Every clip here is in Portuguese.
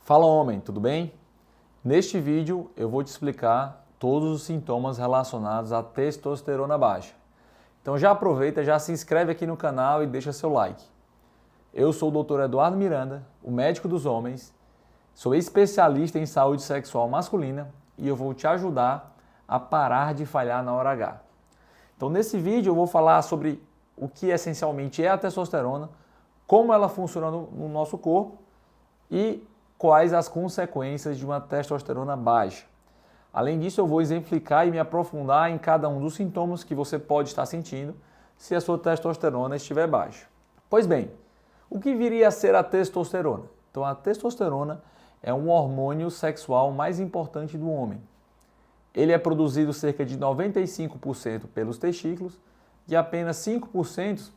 Fala homem, tudo bem? Neste vídeo eu vou te explicar todos os sintomas relacionados à testosterona baixa. Então já aproveita, já se inscreve aqui no canal e deixa seu like. Eu sou o Dr. Eduardo Miranda, o médico dos homens, sou especialista em saúde sexual masculina e eu vou te ajudar a parar de falhar na hora H. Então nesse vídeo eu vou falar sobre o que essencialmente é a testosterona, como ela funciona no nosso corpo e quais as consequências de uma testosterona baixa. Além disso, eu vou exemplificar e me aprofundar em cada um dos sintomas que você pode estar sentindo se a sua testosterona estiver baixa. Pois bem, o que viria a ser a testosterona? Então, a testosterona é um hormônio sexual mais importante do homem. Ele é produzido cerca de 95% pelos testículos e apenas 5%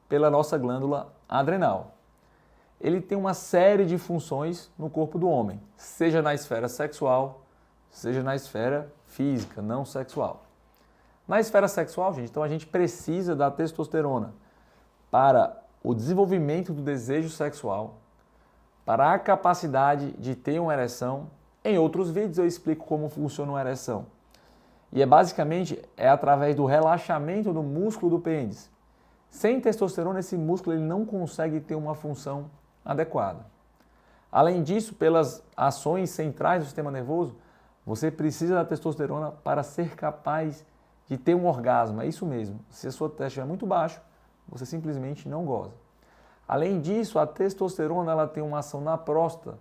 pela nossa glândula adrenal. Ele tem uma série de funções no corpo do homem, seja na esfera sexual, seja na esfera física, não sexual. Na esfera sexual, gente, então a gente precisa da testosterona para o desenvolvimento do desejo sexual, para a capacidade de ter uma ereção. Em outros vídeos eu explico como funciona uma ereção. E basicamente através do relaxamento do músculo do pênis. Sem testosterona, esse músculo ele não consegue ter uma função adequada. Além disso, pelas ações centrais do sistema nervoso, você precisa da testosterona para ser capaz de ter um orgasmo. É isso mesmo. Se a sua testosterona é muito baixa, você simplesmente não goza. Além disso, a testosterona ela tem uma ação na próstata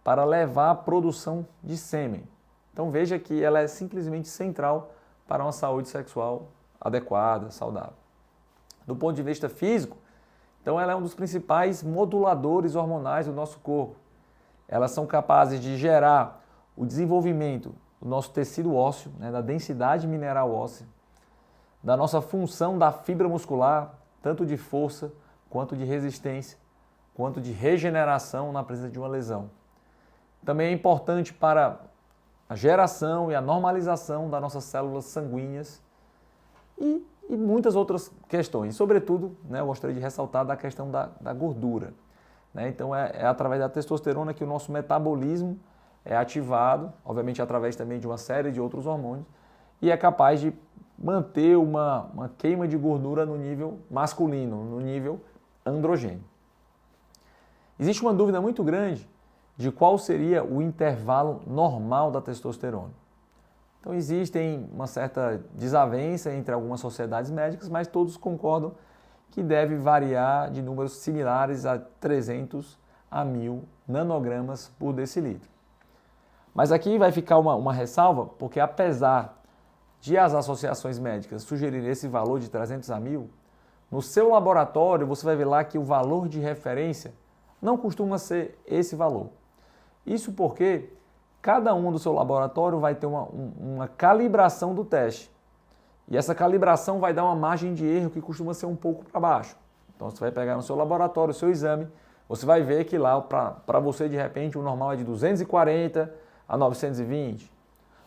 para levar à produção de sêmen. Então veja que ela é simplesmente central para uma saúde sexual adequada, saudável. Do ponto de vista físico, então ela é um dos principais moduladores hormonais do nosso corpo. Elas são capazes de gerar o desenvolvimento do nosso tecido ósseo, da densidade mineral óssea, da nossa função da fibra muscular, tanto de força, quanto de resistência, quanto de regeneração na presença de uma lesão. Também é importante para a geração e a normalização das nossas células sanguíneas e muitas outras questões. Sobretudo, eu gostaria de ressaltar da questão da gordura. Então, é através da testosterona que o nosso metabolismo é ativado, obviamente através também de uma série de outros hormônios, e é capaz de manter uma queima de gordura no nível masculino, no nível androgênio. Existe uma dúvida muito grande de qual seria o intervalo normal da testosterona. Então existem uma certa desavença entre algumas sociedades médicas, mas todos concordam que deve variar de números similares a 300 a 1000 nanogramas por decilitro. Mas aqui vai ficar uma ressalva, porque apesar de as associações médicas sugerirem esse valor de 300 a 1000, no seu laboratório você vai ver lá que o valor de referência não costuma ser esse valor. Isso porque cada um do seu laboratório vai ter uma calibração do teste. E essa calibração vai dar uma margem de erro que costuma ser um pouco para baixo. Então você vai pegar no seu laboratório o seu exame, você vai ver que lá para você de repente o normal é de 240 a 920,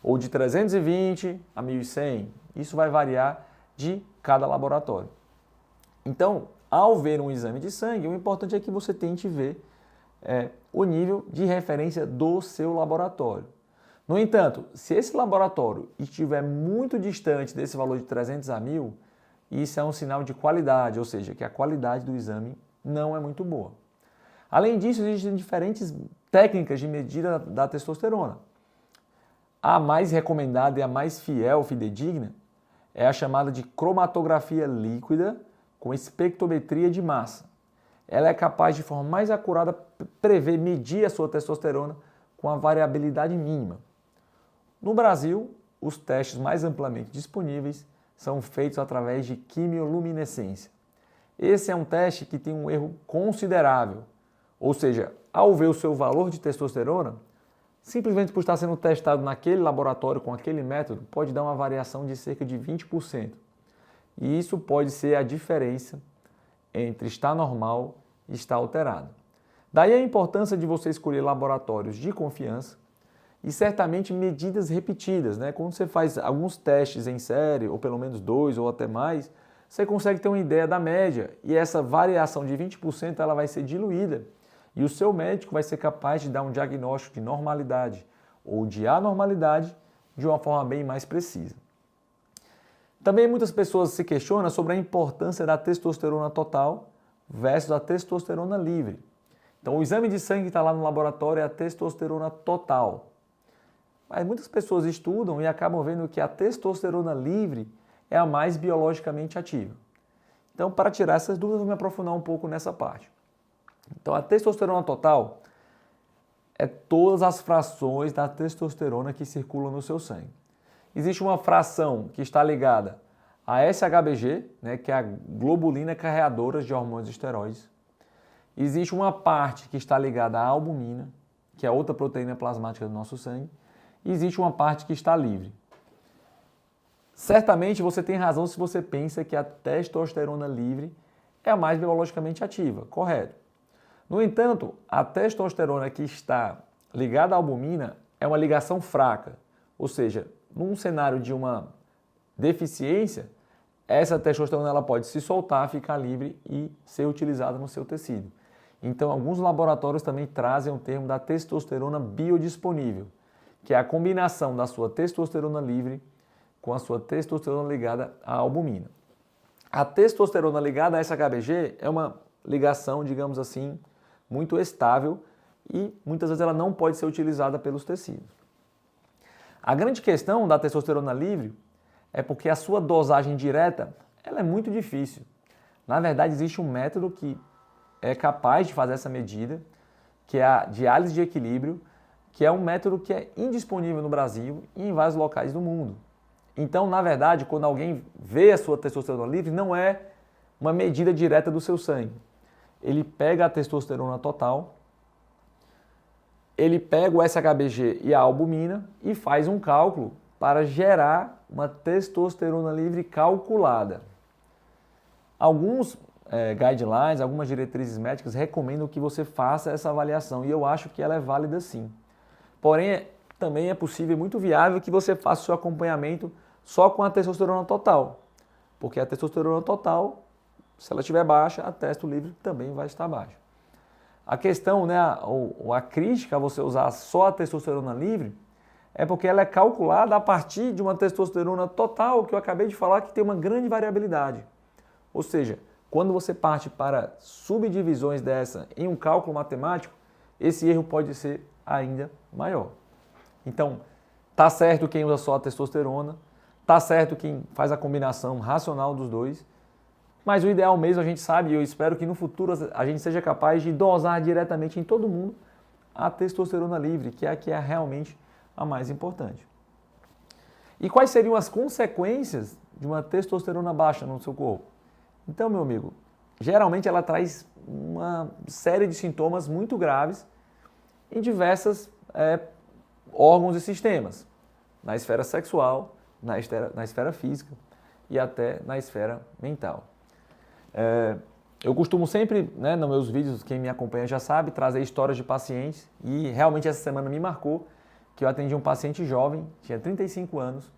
ou de 320 a 1100. Isso vai variar de cada laboratório. Então, ao ver um exame de sangue, o importante é que você tente ver o nível de referência do seu laboratório. No entanto, se esse laboratório estiver muito distante desse valor de 300 a 1000, isso é um sinal de qualidade, ou seja, que a qualidade do exame não é muito boa. Além disso, existem diferentes técnicas de medida da testosterona. A mais recomendada e a mais fiel, fidedigna, é a chamada de cromatografia líquida com espectrometria de massa. Ela é capaz de forma mais acurada prever, medir a sua testosterona com a variabilidade mínima. No Brasil, os testes mais amplamente disponíveis são feitos através de quimioluminescência. Esse é um teste que tem um erro considerável, ou seja, ao ver o seu valor de testosterona, simplesmente por estar sendo testado naquele laboratório com aquele método, pode dar uma variação de cerca de 20%. E isso pode ser a diferença entre estar normal e estar alterado. Daí a importância de você escolher laboratórios de confiança e certamente medidas repetidas. Quando você faz alguns testes em série, ou pelo menos 2 ou até mais, você consegue ter uma ideia da média e essa variação de 20% ela vai ser diluída E o seu médico vai ser capaz de dar um diagnóstico de normalidade ou de anormalidade de uma forma bem mais precisa. Também muitas pessoas se questionam sobre a importância da testosterona total versus a testosterona livre. Então, o exame de sangue que está lá no laboratório é a testosterona total. Mas muitas pessoas estudam e acabam vendo que a testosterona livre é a mais biologicamente ativa. Então, para tirar essas dúvidas, eu vou me aprofundar um pouco nessa parte. Então, a testosterona total é todas as frações da testosterona que circulam no seu sangue. Existe uma fração que está ligada a SHBG, né, que é a globulina carreadora de hormônios esteroides. Existe uma parte que está ligada à albumina, que é outra proteína plasmática do nosso sangue. E existe uma parte que está livre. Certamente você tem razão se você pensa que a testosterona livre é a mais biologicamente ativa, correto? No entanto, a testosterona que está ligada à albumina é uma ligação fraca, ou seja, num cenário de uma deficiência, essa testosterona ela pode se soltar, ficar livre e ser utilizada no seu tecido. Então, alguns laboratórios também trazem o termo da testosterona biodisponível, que é a combinação da sua testosterona livre com a sua testosterona ligada à albumina. A testosterona ligada a SHBG é uma ligação, digamos assim, muito estável e muitas vezes ela não pode ser utilizada pelos tecidos. A grande questão da testosterona livre é porque a sua dosagem direta ela é muito difícil. Na verdade, existe um método que é capaz de fazer essa medida, que é a diálise de equilíbrio, que é um método que é indisponível no Brasil e em vários locais do mundo. Então, na verdade, quando alguém vê a sua testosterona livre, não é uma medida direta do seu sangue. Ele pega a testosterona total, ele pega o SHBG e a albumina e faz um cálculo para gerar uma testosterona livre calculada. Alguns guidelines, algumas diretrizes médicas recomendam que você faça essa avaliação e eu acho que ela é válida sim. Porém, também é possível, muito viável, que você faça o seu acompanhamento só com a testosterona total. Porque a testosterona total, se ela estiver baixa, a testo livre também vai estar baixa. A questão, né, a crítica a você usar só a testosterona livre, é porque ela é calculada a partir de uma testosterona total, que eu acabei de falar que tem uma grande variabilidade. Ou seja, quando você parte para subdivisões dessa em um cálculo matemático, esse erro pode ser ainda maior. Então, tá certo quem usa só a testosterona, tá certo quem faz a combinação racional dos dois, mas o ideal mesmo a gente sabe, e eu espero que no futuro a gente seja capaz de dosar diretamente em todo mundo a testosterona livre, que é a que é realmente a mais importante. E quais seriam as consequências de uma testosterona baixa no seu corpo? Então, meu amigo, geralmente ela traz uma série de sintomas muito graves em diversos órgãos e sistemas, na esfera sexual, na esfera física e até na esfera mental. Eu costumo sempre, né, nos meus vídeos, quem me acompanha já sabe, trazer histórias de pacientes e realmente essa semana me marcou que eu atendi um paciente jovem, tinha 35 anos,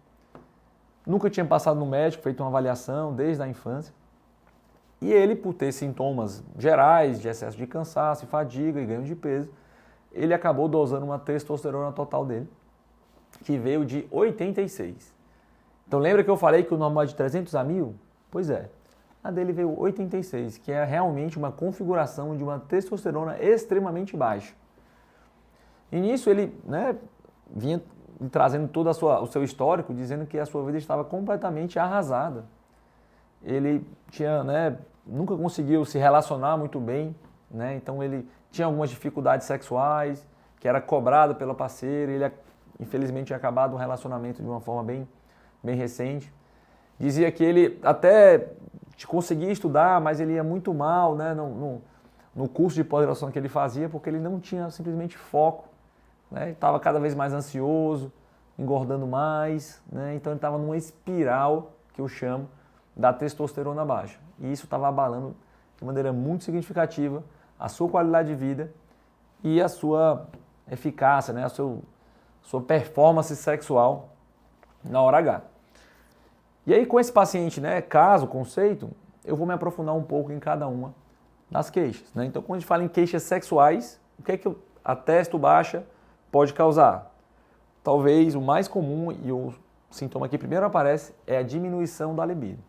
nunca tinha passado no médico, feito uma avaliação desde a infância. E ele, por ter sintomas gerais de excesso de cansaço, fadiga e ganho de peso, ele acabou dosando uma testosterona total dele, que veio de 86. Então lembra que eu falei que o normal é de 300 a 1000? Pois é, a dele veio 86, que é realmente uma configuração de uma testosterona extremamente baixa. E nisso ele, né, vinha trazendo todo o seu histórico, dizendo que a sua vida estava completamente arrasada. Ele tinha, né, nunca conseguiu se relacionar muito bem, né, então ele tinha algumas dificuldades sexuais, que era cobrado pela parceira, ele infelizmente tinha acabado um relacionamento de uma forma bem recente. Dizia que ele até conseguia estudar, mas ele ia muito mal, né, no curso de pós-graduação que ele fazia, porque ele não tinha simplesmente foco, né, estava cada vez mais ansioso, engordando mais, né, então ele estava numa espiral, que eu chamo, da testosterona baixa. E isso estava abalando de maneira muito significativa a sua qualidade de vida e a sua eficácia, né, a sua performance sexual na hora H. E aí com esse paciente, né, caso, conceito, eu vou me aprofundar um pouco em cada uma das queixas, né? Então, quando a gente fala em queixas sexuais, o que é que a testo baixa pode causar? Talvez o mais comum e o sintoma que primeiro aparece é a diminuição da libido.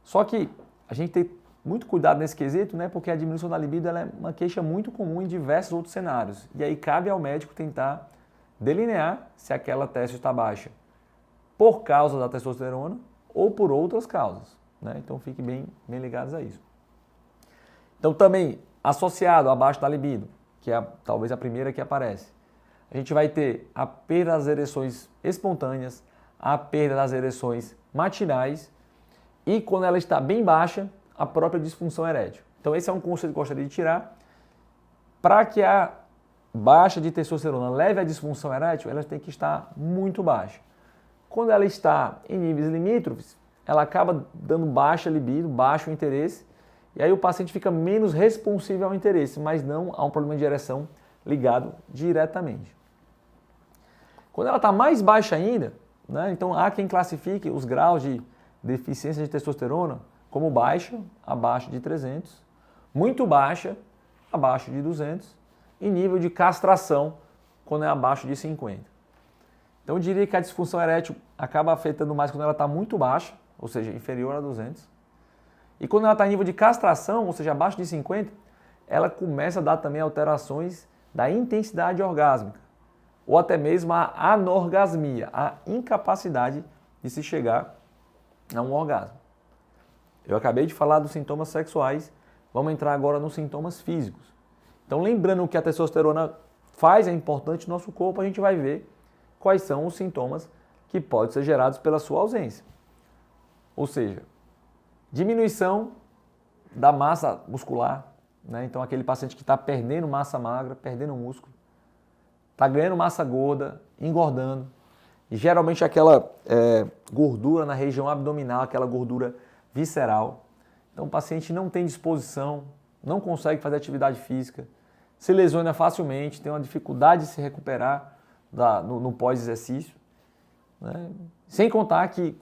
Só que a gente tem muito cuidado nesse quesito, né? Porque a diminuição da libido ela é uma queixa muito comum em diversos outros cenários. E aí cabe ao médico tentar delinear se aquela testo está baixa por causa da testosterona ou por outras causas, né? Então fiquem bem ligados a isso. Então também associado abaixo da libido, que é talvez a primeira que aparece, a gente vai ter a perda das ereções espontâneas, a perda das ereções matinais e quando ela está bem baixa, a própria disfunção erétil. Então esse é um conceito que eu gostaria de tirar. Para que a baixa de testosterona leve à disfunção erétil, ela tem que estar muito baixa. Quando ela está em níveis limítrofes, ela acaba dando baixa libido, baixo interesse, e aí o paciente fica menos responsivo ao interesse, mas não a um problema de ereção ligado diretamente. Quando ela está mais baixa ainda, né, então há quem classifique os graus de deficiência de testosterona como baixa, abaixo de 300, muito baixa, abaixo de 200, e nível de castração, quando é abaixo de 50. Então eu diria que a disfunção erétil acaba afetando mais quando ela está muito baixa, ou seja, inferior a 200. E quando ela está em nível de castração, ou seja, abaixo de 50, ela começa a dar também alterações da intensidade orgásmica, ou até mesmo a anorgasmia, a incapacidade de se chegar a um orgasmo. Eu acabei de falar dos sintomas sexuais, vamos entrar agora nos sintomas físicos. Então, lembrando que a testosterona faz, é importante no nosso corpo, a gente vai ver quais são os sintomas que podem ser gerados pela sua ausência. Ou seja, diminuição da massa muscular, né? Então aquele paciente que está perdendo massa magra, perdendo músculo, está ganhando massa gorda, engordando, e geralmente aquela gordura na região abdominal, aquela gordura visceral. Então o paciente não tem disposição, não consegue fazer atividade física, se lesiona facilmente, tem uma dificuldade de se recuperar no pós-exercício, né? Sem contar que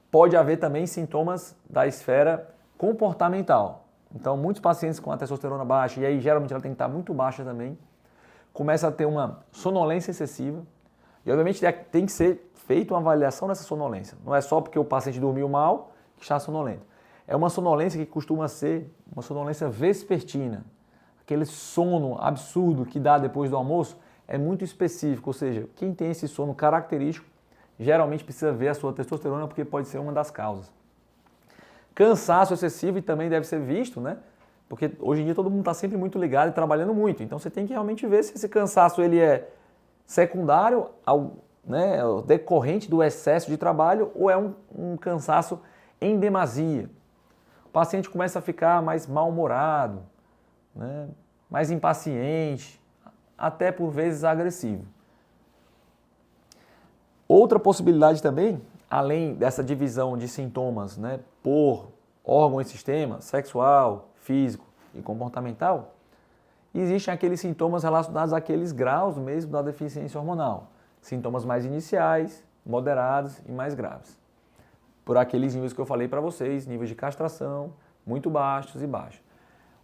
pode haver também sintomas da esfera comportamental. Então, muitos pacientes com a testosterona baixa, e aí geralmente ela tem que estar muito baixa também, começa a ter uma sonolência excessiva, e obviamente tem que ser feita uma avaliação dessa sonolência. Não é só porque o paciente dormiu mal que está sonolento. É uma sonolência que costuma ser uma sonolência vespertina. Aquele sono absurdo que dá depois do almoço é muito específico, ou seja, quem tem esse sono característico geralmente precisa ver a sua testosterona porque pode ser uma das causas. Cansaço excessivo e também deve ser visto, né? Porque hoje em dia todo mundo está sempre muito ligado e trabalhando muito, então você tem que realmente ver se esse cansaço ele é secundário ao decorrente do excesso de trabalho ou é um cansaço em demasia. O paciente começa a ficar mais mal-humorado, né? Mais impaciente, até por vezes agressivo. Outra possibilidade também, além dessa divisão de sintomas, né, por órgão e sistema, sexual, físico e comportamental, existem aqueles sintomas relacionados àqueles graus mesmo da deficiência hormonal. Sintomas mais iniciais, moderados e mais graves. Por aqueles níveis que eu falei para vocês, níveis de castração, muito baixos e baixos.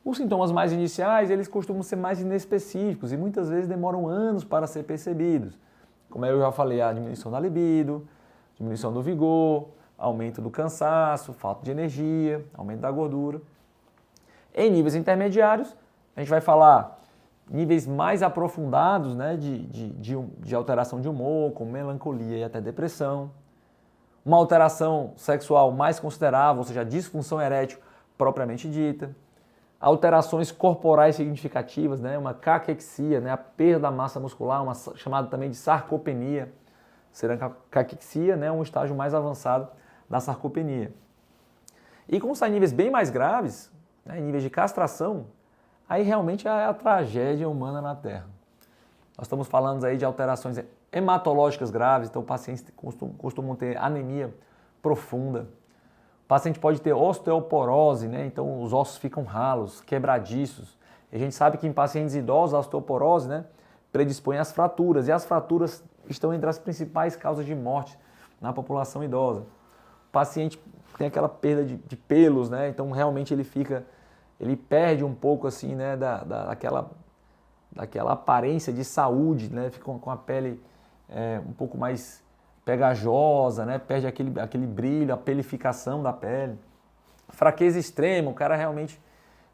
Os sintomas mais iniciais, eles costumam ser mais inespecíficos e muitas vezes demoram anos para ser percebidos. Como eu já falei, a diminuição da libido, diminuição do vigor, aumento do cansaço, falta de energia, aumento da gordura. Em níveis intermediários, a gente vai falar níveis mais aprofundados, né, de alteração de humor, como melancolia e até depressão. Uma alteração sexual mais considerável, ou seja, a disfunção erétil propriamente dita. Alterações corporais significativas, né, uma caquexia, né, a perda da massa muscular, uma chamada também de sarcopenia. Será caquexia, né, um estágio mais avançado da sarcopenia. E quando sai em níveis bem mais graves, né, em níveis de castração, aí realmente é a tragédia humana na Terra. Nós estamos falando aí de alterações hematológicas graves, então pacientes costumam ter anemia profunda. O paciente pode ter osteoporose, né? Então os ossos ficam ralos, quebradiços. E a gente sabe que em pacientes idosos a osteoporose, né, predispõe às fraturas, e as fraturas estão entre as principais causas de morte na população idosa. O paciente tem aquela perda de pelos, né? Então realmente ele fica ele perde um pouco assim, né, daquela aparência de saúde, né, fica com a pele um pouco mais pegajosa, né, perde aquele brilho, a pelificação da pele. Fraqueza extrema, o cara realmente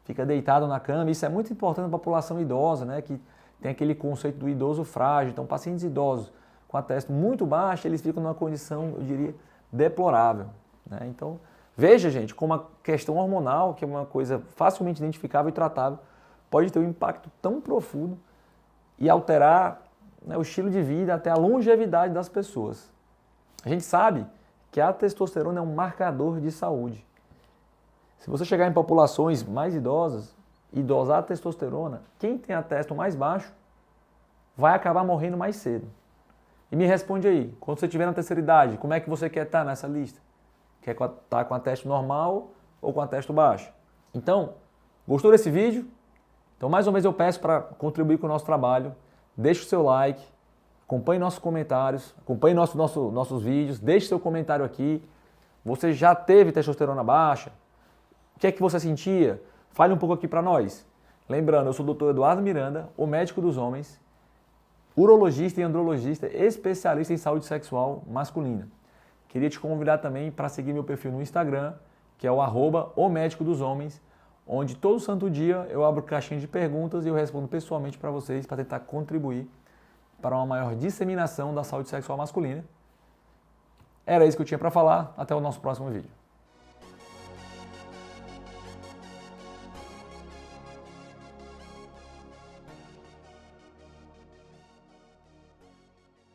fica deitado na cama. Isso é muito importante na população idosa, né, que tem aquele conceito do idoso frágil. Então, pacientes idosos com a testo muito baixa, eles ficam numa condição, eu diria, deplorável, né? Então, veja, gente, como a questão hormonal, que é uma coisa facilmente identificável e tratável, pode ter um impacto tão profundo e alterar, né, o estilo de vida, até a longevidade das pessoas. A gente sabe que a testosterona é um marcador de saúde. Se você chegar em populações mais idosas e dosar a testosterona, quem tem a testo mais baixo vai acabar morrendo mais cedo. E me responde aí, quando você estiver na terceira idade, como é que você quer estar nessa lista? Quer estar com a testo normal ou com a testo baixa? Então, gostou desse vídeo? Então, mais uma vez eu peço para contribuir com o nosso trabalho, deixe o seu like, acompanhe nossos comentários, acompanhe nossos vídeos, deixe seu comentário aqui. Você já teve testosterona baixa? O que é que você sentia? Fale um pouco aqui para nós. Lembrando, eu sou o Dr. Eduardo Miranda, o médico dos homens, urologista e andrologista, especialista em saúde sexual masculina. Queria te convidar também para seguir meu perfil no Instagram, que é o @omédicodosHomens, onde todo santo dia eu abro caixinha de perguntas e eu respondo pessoalmente para vocês para tentar contribuir para uma maior disseminação da saúde sexual masculina. Era isso que eu tinha para falar. Até o nosso próximo vídeo.